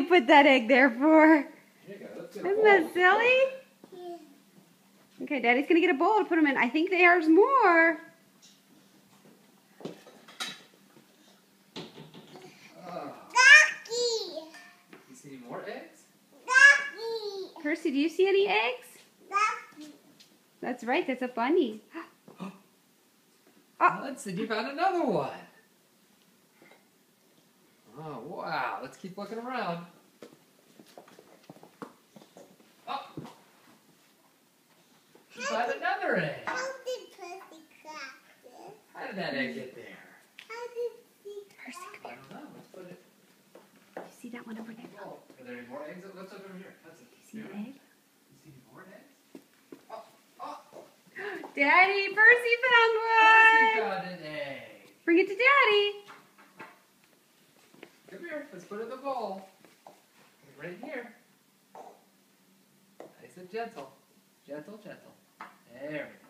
put that egg there for? Here you go. Let's get a Isn't bowl. that silly? Okay, Daddy's going to get a bowl to put them in. I think there's more. You see more eggs? Percy, do you see any eggs? That's right, that's a bunny. Oh, let's see. You found another one. Oh, wow. Let's keep looking around. Oh. You found another egg. How did Percy crack this? How did that egg get there? How did he Percy, come I here. don't know. Let's put it. You see that one over there? Oh, are there any more eggs? Let's look over here. That's it. You see the egg? You see more eggs? Oh, oh. Daddy, Percy found Percy one! got an egg. Bring it to Daddy. Come here. Let's put it in the bowl. Right here. Nice and gentle. Gentle, gentle. There we go.